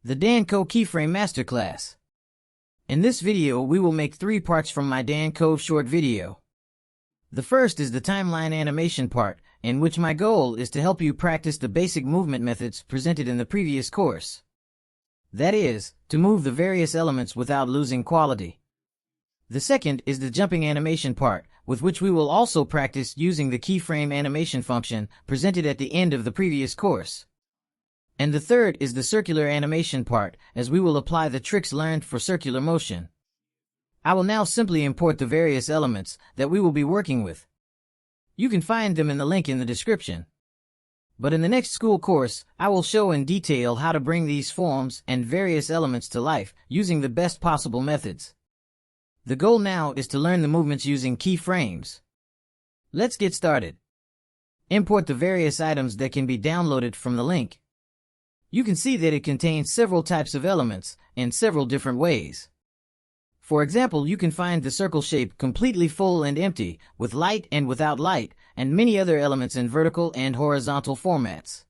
The Dan Koe Keyframe Masterclass. In this video we will make 3 parts from my Dan Koe short video. The first is the timeline animation part, in which my goal is to help you practice the basic movement methods presented in the previous course. That is, to move the various elements without losing quality. The second is the jumping animation part, with which we will also practice using the keyframe animation function presented at the end of the previous course. And the third is the circular animation part, as we will apply the tricks learned for circular motion. I will now simply import the various elements that we will be working with. You can find them in the link in the description. But in the next school course, I will show in detail how to bring these forms and various elements to life using the best possible methods. The goal now is to learn the movements using keyframes. Let's get started. Import the various items that can be downloaded from the link. You can see that it contains several types of elements in several different ways. For example, you can find the circle shape completely full and empty, with light and without light, and many other elements in vertical and horizontal formats.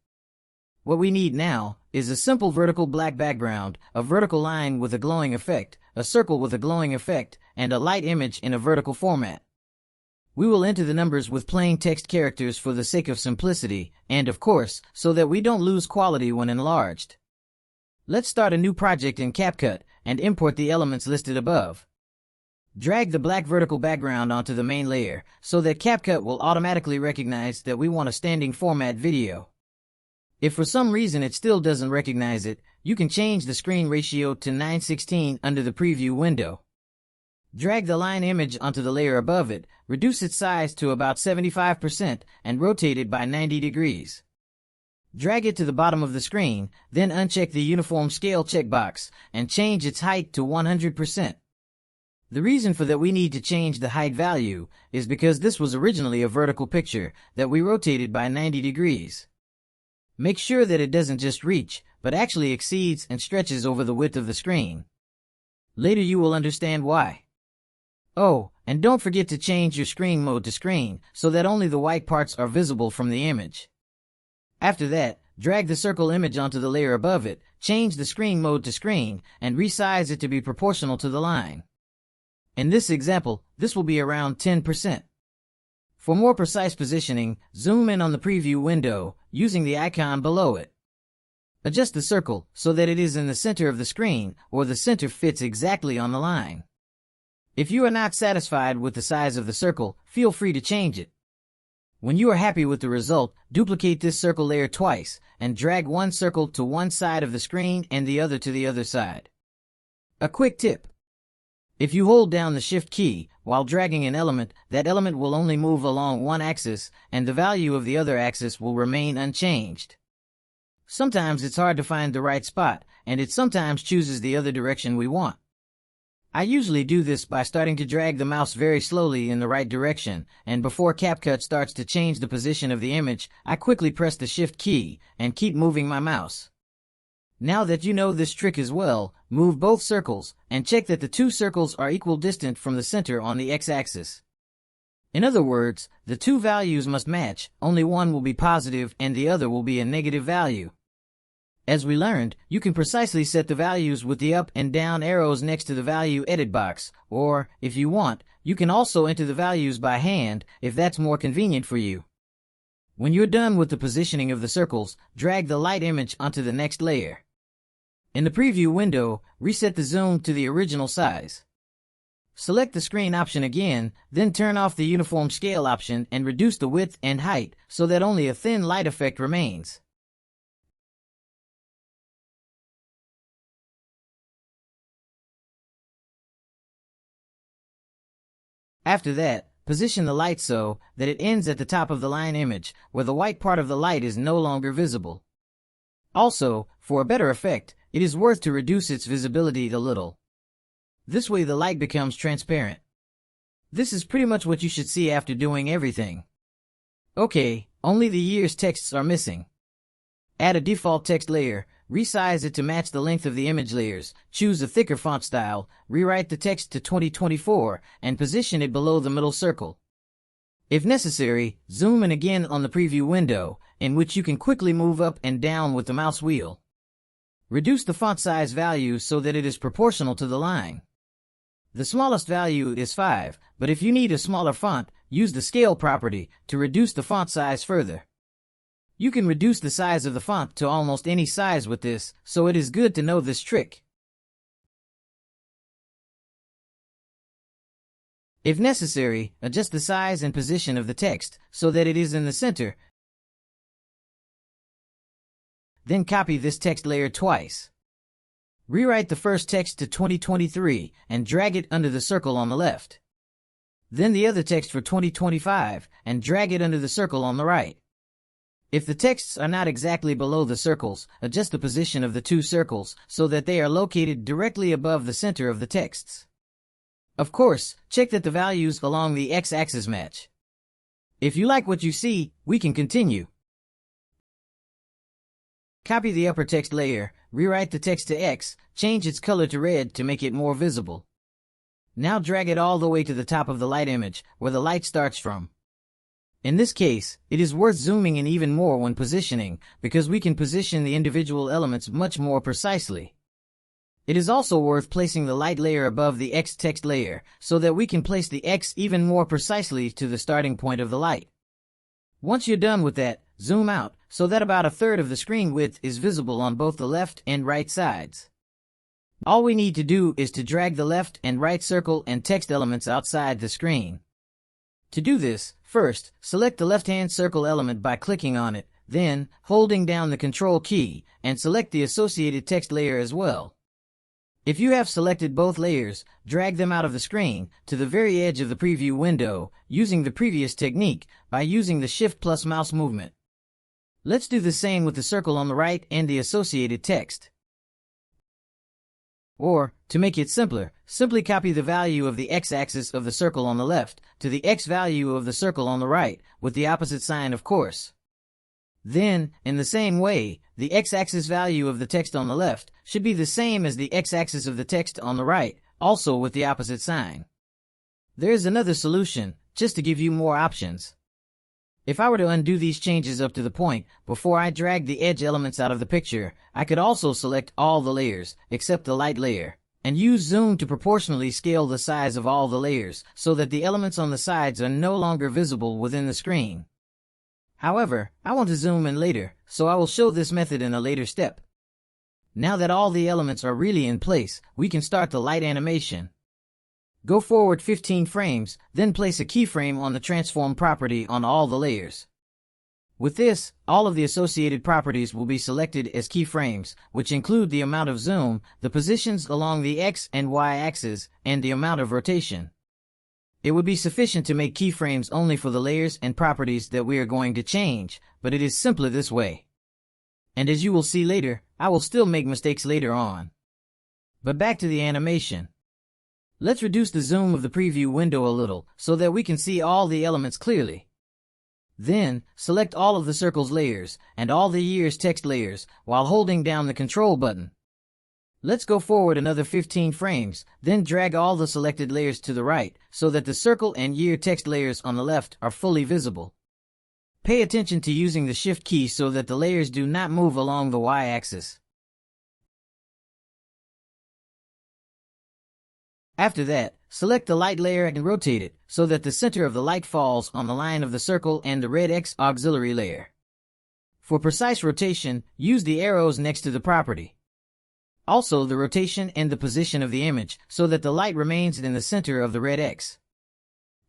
What we need now is a simple vertical black background, a vertical line with a glowing effect, a circle with a glowing effect, and a light image in a vertical format. We will enter the numbers with plain text characters for the sake of simplicity, and of course, so that we don't lose quality when enlarged. Let's start a new project in CapCut and import the elements listed above. Drag the black vertical background onto the main layer so that CapCut will automatically recognize that we want a standing format video. If for some reason it still doesn't recognize it, you can change the screen ratio to 9:16 under the preview window. Drag the line image onto the layer above it, reduce its size to about 75%, and rotate it by 90 degrees. Drag it to the bottom of the screen, then uncheck the Uniform Scale checkbox, and change its height to 100%. The reason for that we need to change the height value is because this was originally a vertical picture that we rotated by 90 degrees. Make sure that it doesn't just reach, but actually exceeds and stretches over the width of the screen. Later you will understand why. Oh, and don't forget to change your screen mode to screen so that only the white parts are visible from the image. After that, drag the circle image onto the layer above it, change the screen mode to screen, and resize it to be proportional to the line. In this example, this will be around 10%. For more precise positioning, zoom in on the preview window using the icon below it. Adjust the circle so that it is in the center of the screen or the center fits exactly on the line. If you are not satisfied with the size of the circle, feel free to change it. When you are happy with the result, duplicate this circle layer twice and drag one circle to one side of the screen and the other to the other side. A quick tip. If you hold down the Shift key while dragging an element, that element will only move along one axis and the value of the other axis will remain unchanged. Sometimes it's hard to find the right spot, and it sometimes chooses the other direction we want. I usually do this by starting to drag the mouse very slowly in the right direction, and before CapCut starts to change the position of the image, I quickly press the Shift key and keep moving my mouse. Now that you know this trick as well, move both circles and check that the two circles are equal distant from the center on the x-axis. In other words, the two values must match, only one will be positive and the other will be a negative value. As we learned, you can precisely set the values with the up and down arrows next to the value edit box, or, if you want, you can also enter the values by hand if that's more convenient for you. When you're done with the positioning of the circles, drag the light image onto the next layer. In the preview window, reset the zoom to the original size. Select the screen option again, then turn off the uniform scale option and reduce the width and height so that only a thin light effect remains. After that, position the light so that it ends at the top of the line image, where the white part of the light is no longer visible. Also, for a better effect, it is worth to reduce its visibility a little. This way the light becomes transparent. This is pretty much what you should see after doing everything. Okay, only the year's texts are missing. Add a default text layer, resize it to match the length of the image layers, choose a thicker font style, rewrite the text to 2024, and position it below the middle circle. If necessary, zoom in again on the preview window, in which you can quickly move up and down with the mouse wheel. Reduce the font size value so that it is proportional to the line. The smallest value is 5, but if you need a smaller font, use the scale property to reduce the font size further. You can reduce the size of the font to almost any size with this, so it is good to know this trick. If necessary, adjust the size and position of the text so that it is in the center. Then copy this text layer twice. Rewrite the first text to 2023 and drag it under the circle on the left. Then the other text for 2025 and drag it under the circle on the right. If the texts are not exactly below the circles, adjust the position of the two circles so that they are located directly above the center of the texts. Of course, check that the values along the x-axis match. If you like what you see, we can continue. Copy the upper text layer, rewrite the text to X, change its color to red to make it more visible. Now drag it all the way to the top of the light image, where the light starts from. In this case, it is worth zooming in even more when positioning, because we can position the individual elements much more precisely. It is also worth placing the light layer above the X text layer, so that we can place the X even more precisely to the starting point of the light. Once you're done with that, zoom out, so that about 1/3 of the screen width is visible on both the left and right sides. All we need to do is to drag the left and right circle and text elements outside the screen. To do this, first, select the left-hand circle element by clicking on it, then, holding down the Control key, and select the associated text layer as well. If you have selected both layers, drag them out of the screen, to the very edge of the preview window, using the previous technique, by using the Shift plus mouse movement. Let's do the same with the circle on the right and the associated text. Or, to make it simpler, simply copy the value of the x-axis of the circle on the left to the x value of the circle on the right, with the opposite sign, of course. Then, in the same way, the x-axis value of the text on the left should be the same as the x-axis of the text on the right, also with the opposite sign. There is another solution, just to give you more options. If I were to undo these changes up to the point before I drag the edge elements out of the picture, I could also select all the layers, except the light layer, and use zoom to proportionally scale the size of all the layers so that the elements on the sides are no longer visible within the screen. However, I want to zoom in later, so I will show this method in a later step. Now that all the elements are really in place, we can start the light animation. Go forward 15 frames, then place a keyframe on the transform property on all the layers. With this, all of the associated properties will be selected as keyframes, which include the amount of zoom, the positions along the X and Y axes, and the amount of rotation. It would be sufficient to make keyframes only for the layers and properties that we are going to change, but it is simpler this way. And as you will see later, I will still make mistakes later on. But back to the animation. Let's reduce the zoom of the preview window a little so that we can see all the elements clearly. Then, select all of the circle's layers and all the year's text layers while holding down the Control button. Let's go forward another 15 frames, then drag all the selected layers to the right so that the circle and year text layers on the left are fully visible. Pay attention to using the Shift key so that the layers do not move along the Y-axis. After that, select the light layer and rotate it so that the center of the light falls on the line of the circle and the red X auxiliary layer. For precise rotation, use the arrows next to the property. Also the rotation and the position of the image so that the light remains in the center of the red X.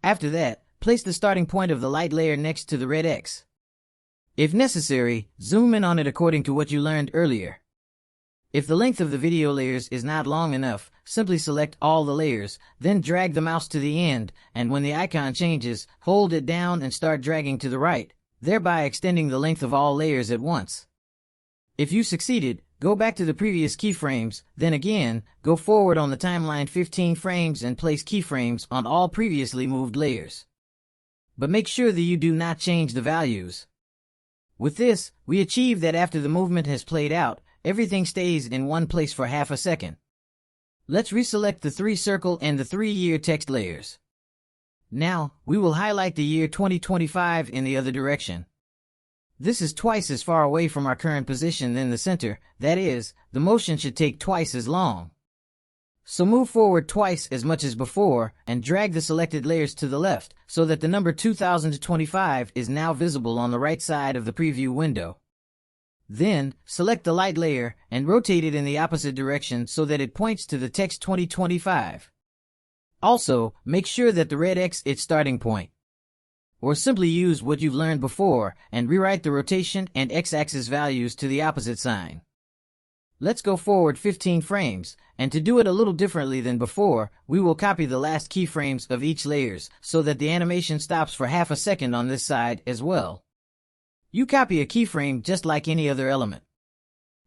After that, place the starting point of the light layer next to the red X. If necessary, zoom in on it according to what you learned earlier. If the length of the video layers is not long enough, simply select all the layers, then drag the mouse to the end, and when the icon changes, hold it down and start dragging to the right, thereby extending the length of all layers at once. If you succeeded, go back to the previous keyframes, then again, go forward on the timeline 15 frames and place keyframes on all previously moved layers. But make sure that you do not change the values. With this, we achieve that after the movement has played out, everything stays in one place for half a second. Let's reselect the 3 circle and the 3 year text layers. Now, we will highlight the year 2025 in the other direction. This is twice as far away from our current position than the center. That is, the motion should take twice as long. So move forward twice as much as before and drag the selected layers to the left so that the number 2025 is now visible on the right side of the preview window. Then, select the light layer and rotate it in the opposite direction so that it points to the text 2025. Also, make sure that the red X is its starting point. Or simply use what you've learned before and rewrite the rotation and X-axis values to the opposite sign. Let's go forward 15 frames, and to do it a little differently than before, we will copy the last keyframes of each layers so that the animation stops for half a second on this side as well. You copy a keyframe just like any other element.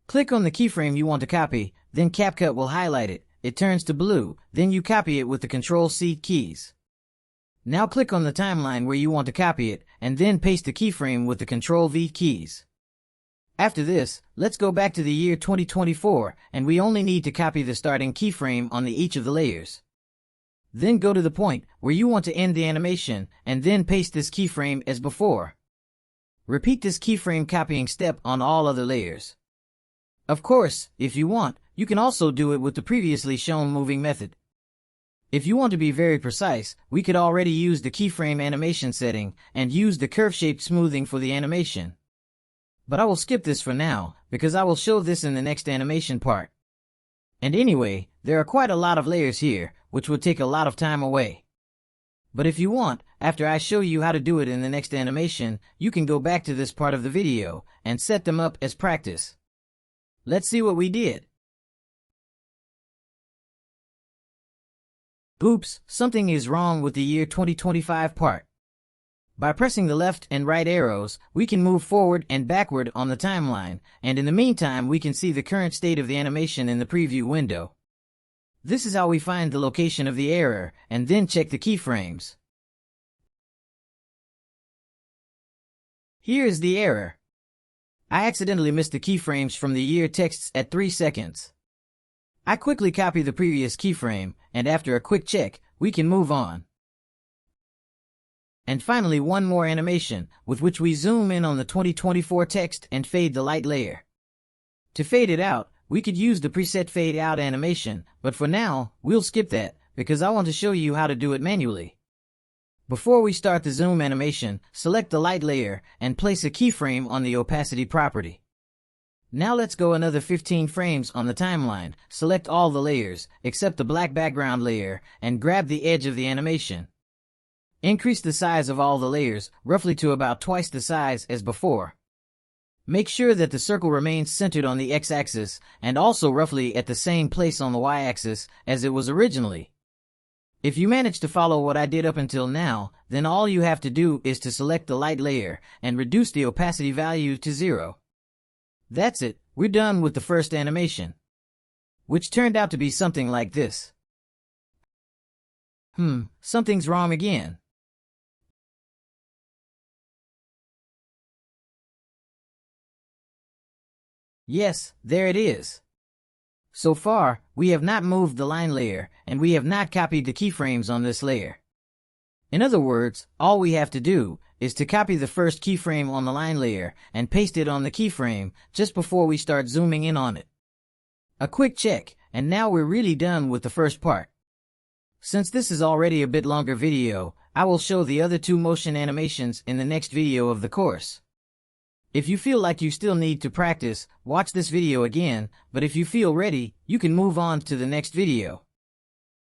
Click on the keyframe you want to copy, then CapCut will highlight it. It turns to blue, then you copy it with the Ctrl-C keys. Now click on the timeline where you want to copy it, and then paste the keyframe with the Ctrl-V keys. After this, let's go back to the year 2024, and we only need to copy the starting keyframe on each of the layers. Then go to the point where you want to end the animation, and then paste this keyframe as before. Repeat this keyframe copying step on all other layers. Of course, if you want, you can also do it with the previously shown moving method. If you want to be very precise, we could already use the keyframe animation setting and use the curve-shaped smoothing for the animation. But I will skip this for now, because I will show this in the next animation part. And anyway, there are quite a lot of layers here, which would take a lot of time away. But if you want, after I show you how to do it in the next animation, you can go back to this part of the video and set them up as practice. Let's see what we did. Oops, something is wrong with the year 2025 part. By pressing the left and right arrows, we can move forward and backward on the timeline, and in the meantime we can see the current state of the animation in the preview window. This is how we find the location of the error, and then check the keyframes. Here is the error. I accidentally missed the keyframes from the year texts at 3 seconds. I quickly copy the previous keyframe, and after a quick check, we can move on. And finally, one more animation, with which we zoom in on the 2024 text and fade the light layer. To fade it out, we could use the preset fade out animation, but for now, we'll skip that, because I want to show you how to do it manually. Before we start the zoom animation, select the light layer and place a keyframe on the opacity property. Now let's go another 15 frames on the timeline, select all the layers, except the black background layer, and grab the edge of the animation. Increase the size of all the layers, roughly to about twice the size as before. Make sure that the circle remains centered on the x-axis, and also roughly at the same place on the y-axis as it was originally. If you manage to follow what I did up until now, then all you have to do is to select the light layer and reduce the opacity value to 0. That's it, we're done with the first animation. Which turned out to be something like this. Something's wrong again. Yes, there it is. So far, we have not moved the line layer, and we have not copied the keyframes on this layer. In other words, all we have to do is to copy the first keyframe on the line layer and paste it on the keyframe just before we start zooming in on it. A quick check, and now we're really done with the first part. Since this is already a bit longer video, I will show the other 2 motion animations in the next video of the course. If you feel like you still need to practice, watch this video again, but if you feel ready, you can move on to the next video.